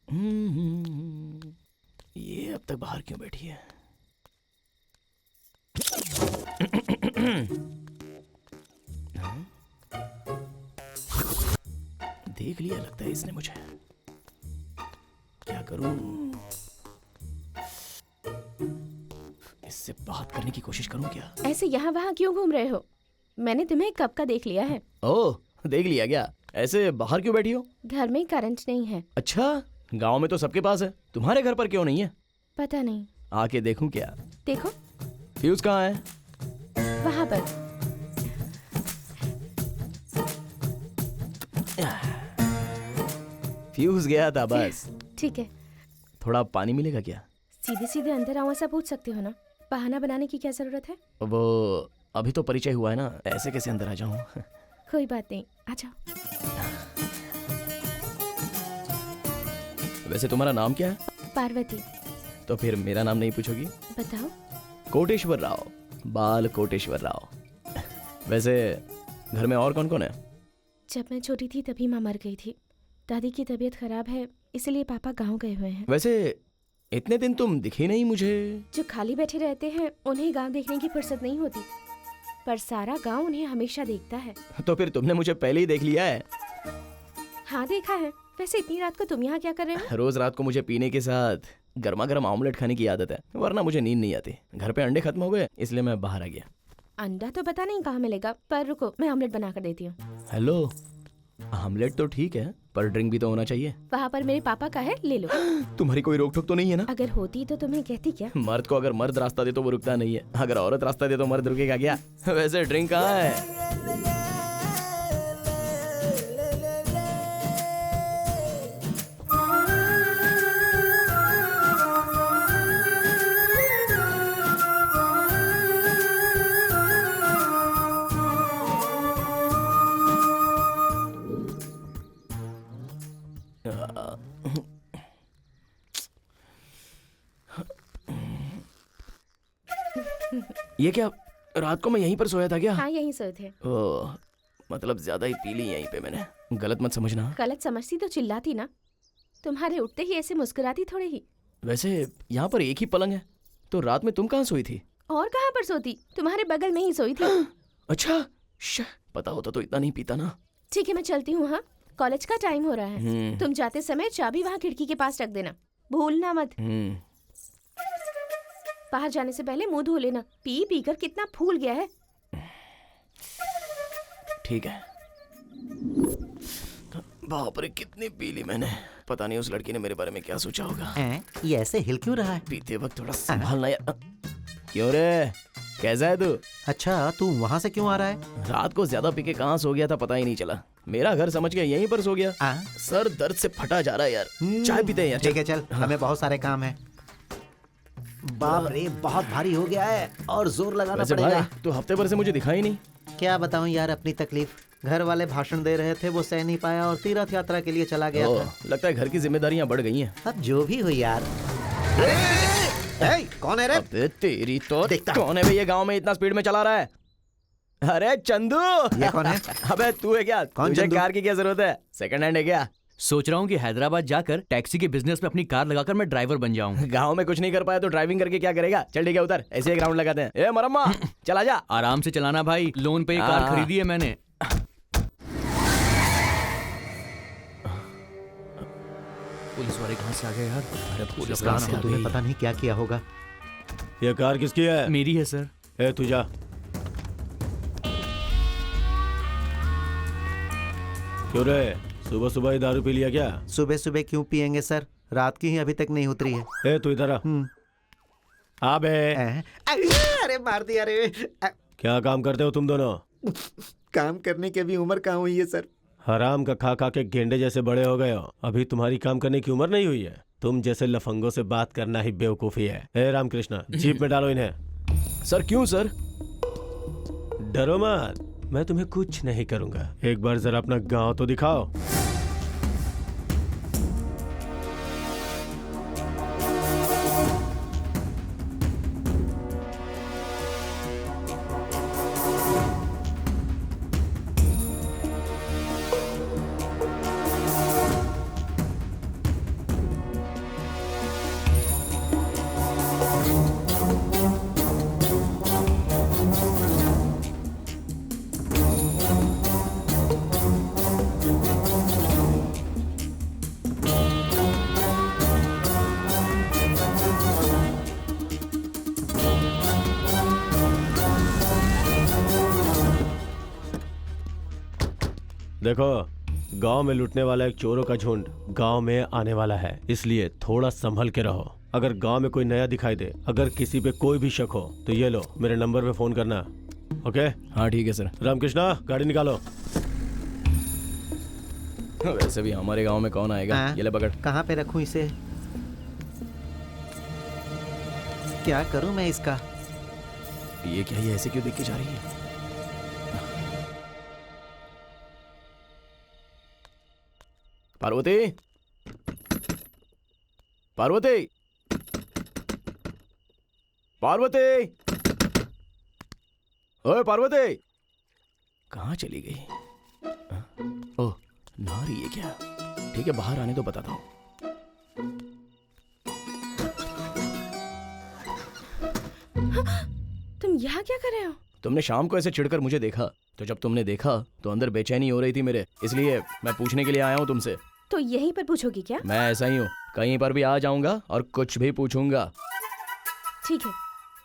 ये अब तक बाहर क्यों बैठी है? देख लिया लगता है इसने मुझे। क्या करूं? इससे बात करने की कोशिश करूं क्या? ऐसे यहाँ वहाँ क्यों घूम रहे हो? मैंने तुम्हें कब का देख लिया है। ओह, देख लिया क्या? ऐसे बाहर क्यों बैठी हो? घर में करंट नहीं है। अच्छा, गांव में तो सबके पास है, तुम्हारे घर पर क्यों नहीं है? पता नहीं। आके देखूं क्या? देखो फ्यूज कहाँ है? वहाँ पर। फ्यूज गया था बस। ठीक है। थोड़ा पानी मिलेगा क्या? सीधे सीधे अंदर आओ ऐसा पूछ सकते हो ना, बहाना बनाने की क्या जरूरत है? वो अभी तो परिचय हुआ है ना, ऐसे कैसे अंदर आ जाऊं? कोई बात नहीं, आ जाओ। वैसे तुम्हारा नाम क्या है? पार्वती। तो फिर मेरा नाम नहीं पूछोगी? बताओ। कोटेश्वर राव, बाल कोटेश्वर राव। वैसे घर में और कौन कौन है? जब मैं छोटी थी तभी माँ मर गई थी। दादी की तबीयत खराब है, इसलिए पापा गांव गए हुए हैं। वैसे इतने दिन तुम दिखे नहीं मुझे। जो खाली बैठे रहते हैं उन्हें गांव देखने की फुर्सत नहीं होती, पर सारा गांव उन्हें हमेशा देखता है। तो फिर तुमने मुझे पहले ही देख लिया है। हाँ देखा है। वैसे इतनी रात को तुम यहाँ क्या कर रहे हो? रोज रात को मुझे पीने के साथ गर्मा गर्म ऑमलेट खाने की आदत है, वरना मुझे नींद नहीं आती। घर पे अंडे खत्म हो गए, इसलिए मैं बाहर आ गया। अंडा तो पता नहीं कहाँ मिलेगा, पर रुको मैं ऑमलेट बना कर देती हूँ। हेलो, ऑमलेट तो ठीक है, पर ड्रिंक भी तो होना चाहिए। वहाँ पर मेरे पापा का है, ले लो। तुम्हारी कोई रोक टोक तो नहीं है ना? अगर होती तो तुम्हें कहती क्या? मर्द को अगर मर्द रास्ता दे तो वो रुकता नहीं है, अगर औरत रास्ता दे तो मर्द रुकेगा क्या? वैसे ड्रिंक कहाँ है? ये क्या, रात को मैं यहीं पर सोया था क्या? हाँ यहीं सोए थे। ओह, मतलब ज्यादा ही पी ली यहीं पे मैंने। गलत मत समझना। गलत समझती तो चिल्लाती ना, तुम्हारे उठते ही ऐसे मुस्कुराती थोड़े ही। वैसे यहाँ पर एक ही पलंग है, तो रात में तुम कहाँ सोई थी? और कहाँ पर सोती, तुम्हारे बगल में ही सोई थी। अच्छा, पता होता तो इतना नहीं पीता ना। ठीक है मैं चलती हूँ। हाँ, कॉलेज का टाइम हो रहा है। तुम जाते समय चाबी वहाँ खिड़की के पास रख देना, भूलना मत। बाहर जाने से पहले मुंह धो लेना, पी पी कर कितना फूल गया है। ठीक है। बाप रे, कितनी पी ली मैंने। पता नहीं उस लड़की ने मेरे बारे में क्या सोचा होगा। ये ऐसे हिल क्यों रहा है? पीते वक्त थोड़ा संभालना यार। क्यों रे, कैसा है तू? अच्छा, तू वहाँ से क्यों आ रहा है? रात को ज्यादा पी के कहाँ सो गया था पता ही नहीं चला। मेरा घर समझ के यहीं पर सो गया। सर दर्द से फटा जा रहा है यार। चाय पीते हैं यार। ठीक है चल, हमें बहुत सारे काम है। बाप रे, बहुत भारी हो गया है और जोर लगाना पड़ेगा। भाई, तू हफ्ते भर से मुझे दिखा ही नहीं। क्या बताऊं यार अपनी तकलीफ। घर वाले भाषण दे रहे थे, वो सह नहीं पाया और तीर्थ यात्रा के लिए चला गया था। लगता है घर की जिम्मेदारियां बढ़ गई हैं। अब जो भी हो यार। कौन है रे? अबे तेरी तो कौन है भैया, गांव में इतना स्पीड में चला रहा है? अरे चंदू। ये कौन है? अबे तू है क्या? तुझे कार की क्या जरूरत है? सेकंड हैंड है क्या? सोच रहा हूँ कि हैदराबाद जाकर टैक्सी के बिजनेस में अपनी कार लगाकर मैं ड्राइवर बन जाऊँ। गांव में कुछ नहीं कर पाया तो ड्राइविंग करके क्या करेगा? चल ठीक है, उतर, ऐसे एक राउंड लगाते हैं। ए मरम्मा, चला जा। आराम से चलाना भाई, लोन पे ये कार खरीदी है मैंने। पुलिस वाले कहाँ से आ गए यार? अरे पुलिस को तूने पता नहीं क्या किया होगा। ये कार किसकी है? मेरी है सर। ए तू जा। क्यों रे, सुबह सुबह ही दारू पी लिया क्या? सुबह सुबह क्यों पियेंगे सर, रात की ही अभी तक नहीं उतरी है। ए तू इधर आ बे। अरे मार दिया रे। क्या काम करते हो तुम दोनों? काम करने की भी उम्र कहाँ हुई है सर। हराम का खा खा के गेंडे जैसे बड़े हो गए हो, अभी तुम्हारी काम करने की उम्र नहीं हुई है। तुम जैसे लफंगों से बात करना ही बेवकूफी है। ए रामकृष्णा, जीप में डालो इन्हें। सर क्यों सर? डरो मत, मैं तुम्हें कुछ नहीं करूंगा। एक बार जरा अपना गांव तो दिखाओ। देखो, गांव में लूटने वाला एक चोरों का झुंड गांव में आने वाला है, इसलिए थोड़ा संभल के रहो। अगर गांव में कोई नया दिखाई दे, अगर किसी पे कोई भी शक हो, तो ये लो, मेरे नंबर पे फोन करना। ओके? हाँ ठीक है सर। रामकृष्णा, गाड़ी निकालो। वैसे भी हमारे गांव में कौन आएगा। हाँ। ये ले पकड़। कहाँ पे रखूं इसे? क्या करूं मैं इसका? ये क्या, ये ऐसे क्यों दिख के जा रही है? पार्वती, पार्वती, पार्वती, ओए पार्वती, कहाँ चली गई? ओह, नहा रही है क्या? ठीक है, बाहर आने तो बताता हूँ। तुम यहाँ क्या कर रहे हो? तुमने शाम को ऐसे चिढ़कर मुझे देखा, तो जब तुमने देखा तो अंदर बेचैनी हो रही थी मेरे, इसलिए मैं पूछने के लिए आया हूँ तुमसे। तो यहीं पर पूछोगी क्या? मैं ऐसा ही हूँ, कहीं पर भी आ जाऊंगा और कुछ भी पूछूंगा। ठीक है,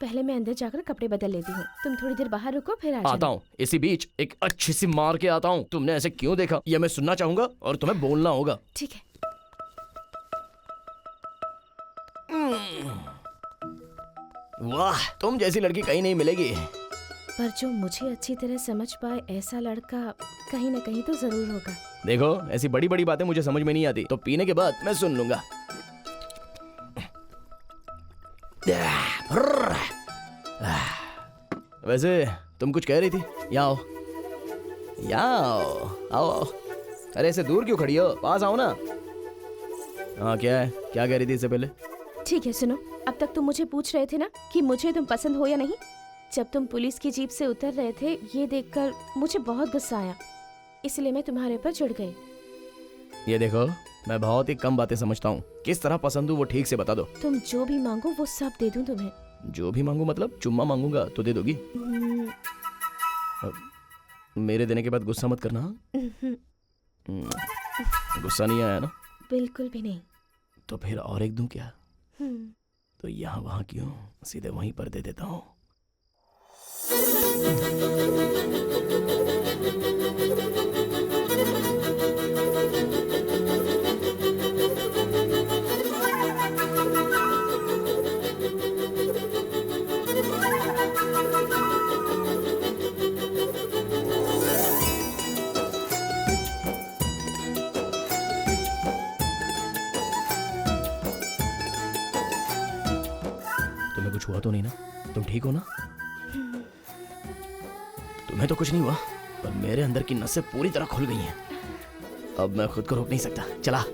पहले मैं अंदर जाकर कपड़े बदल लेती हूँ। तुम थोड़ी देर बाहर रुको, फिर आ आता जाना। हूँ, इसी बीच एक अच्छी सी मार के आता हूँ। तुमने ऐसे क्यों देखा, ये मैं सुनना चाहूंगा और तुम्हें बोलना होगा। ठीक है। वाह, तुम जैसी लड़की कहीं नहीं मिलेगी। पर जो मुझे अच्छी तरह समझ पाए ऐसा लड़का कहीं न कहीं तो जरूर होगा। देखो, ऐसी बड़ी बड़ी बातें मुझे समझ में नहीं आती, तो पीने के बाद मैं सुन लूंगा। वैसे तुम कुछ कह रही थी? यहाँ आओ, यहाँ आओ, आओ आओ। अरे ऐसे दूर क्यों खड़ी हो, पास आओ ना। हाँ क्या है, क्या कह रही थी इससे पहले? ठीक है, सुनो। अब तक तुम मुझे पूछ रहे थे ना कि मुझे तुम पसंद हो या नहीं। जब तुम पुलिस की जीप से उतर रहे थे, ये देखकर मुझे बहुत गुस्सा आया, इसलिए मैं तुम्हारे ऊपर चिढ़ गई। ये देखो, मैं बहुत ही कम बातें समझता हूँ। किस तरह पसंद हूँ वो ठीक से बता दो। तुम जो भी मांगो वो सब दे दूं तुम्हें। जो भी मांगू मतलब? चुम्मा मांगूंगा तो दे दोगी? मेरे देने के बाद गुस्सा मत करना। गुस्सा नहीं आया ना? बिल्कुल भी नहीं। तो फिर और एक दूं क्या? तो यहाँ वहाँ क्यों, सीधे वहीं पर दे देता हूँ। तुम्हें कुछ हुआ तो नहीं ना? तुम ठीक हो ना? तुम्हें तो कुछ नहीं हुआ, पर मेरे अंदर की नसें पूरी तरह खुल गई हैं। अब मैं खुद को रोक नहीं सकता। चला।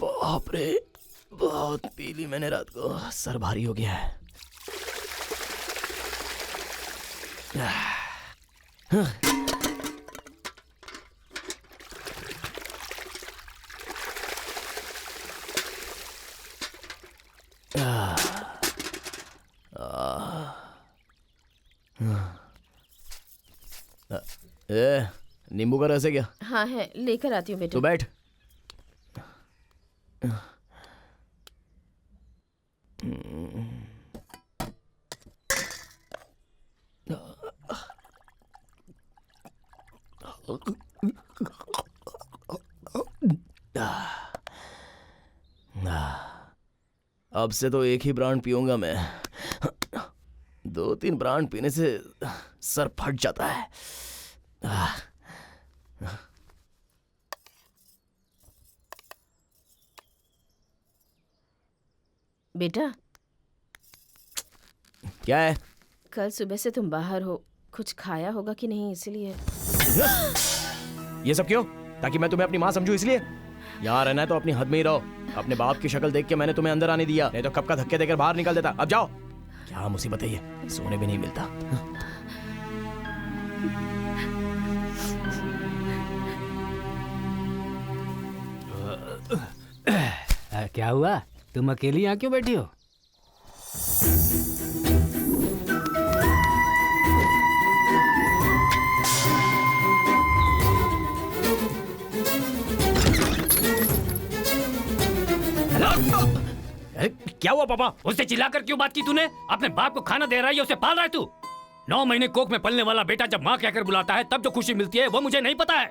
बाप रे, बहुत पी ली मैंने रात को, सर भारी हो गया है। ए, नींबू का रस है क्या? हाँ है, लेकर आती हूँ बेटा। तो बैठ। अब से तो एक ही ब्रांड पीऊंगा मैं। 2-3 ब्रांड पीने से सर फट जाता है। बेटा, क्या है? कल सुबह से तुम बाहर हो, कुछ खाया होगा कि नहीं, इसलिए। ये सब क्यों? ताकि मैं तुम्हें अपनी माँ समझूं इसलिए? यहाँ रहना है तो अपनी हद में ही रहो। अपने बाप की शक्ल देख के मैंने तुम्हें अंदर आने दिया, नहीं तो कब का धक्के देकर बाहर निकल देता। अब जाओ। क्या मुसीबत है ये, सोने भी नहीं मिलता। क्या हुआ? तुम अकेली यहाँ क्यों बैठी हो? अरे क्या हुआ पापा? उससे चिल्लाकर क्यों बात की तूने? अपने बाप को खाना दे रहा है, उसे पाल रहा है तू। 9 महीने कोख में पलने वाला बेटा जब माँ कहकर बुलाता है तब जो खुशी मिलती है वो मुझे नहीं पता है,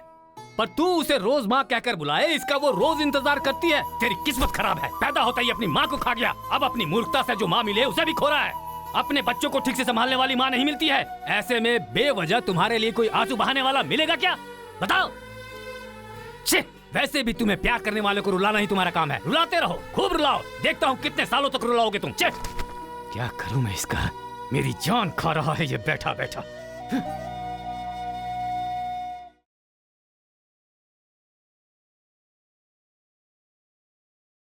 पर तू उसे रोज माँ कहकर बुलाए इसका वो रोज इंतजार करती है। तेरी किस्मत खराब है, पैदा होता ही अपनी माँ को खा गया, अब अपनी मूर्खता से जो माँ मिले उसे भी खो रहा है। अपने बच्चों को ठीक से संभालने वाली माँ नहीं मिलती है, ऐसे में बेवजह तुम्हारे लिए कोई आंसू बहाने वाला मिलेगा क्या? बताओ। छे, वैसे भी तुम्हें प्यार करने वाले को रुलाना ही तुम्हारा काम है। रुलाते रहो, खूब रुलाओ, देखता हूँ कितने सालों तक रुलाओगे तुम। क्या करूँ मैं इसका? मेरी जान खा रहा है ये बैठा बैठा।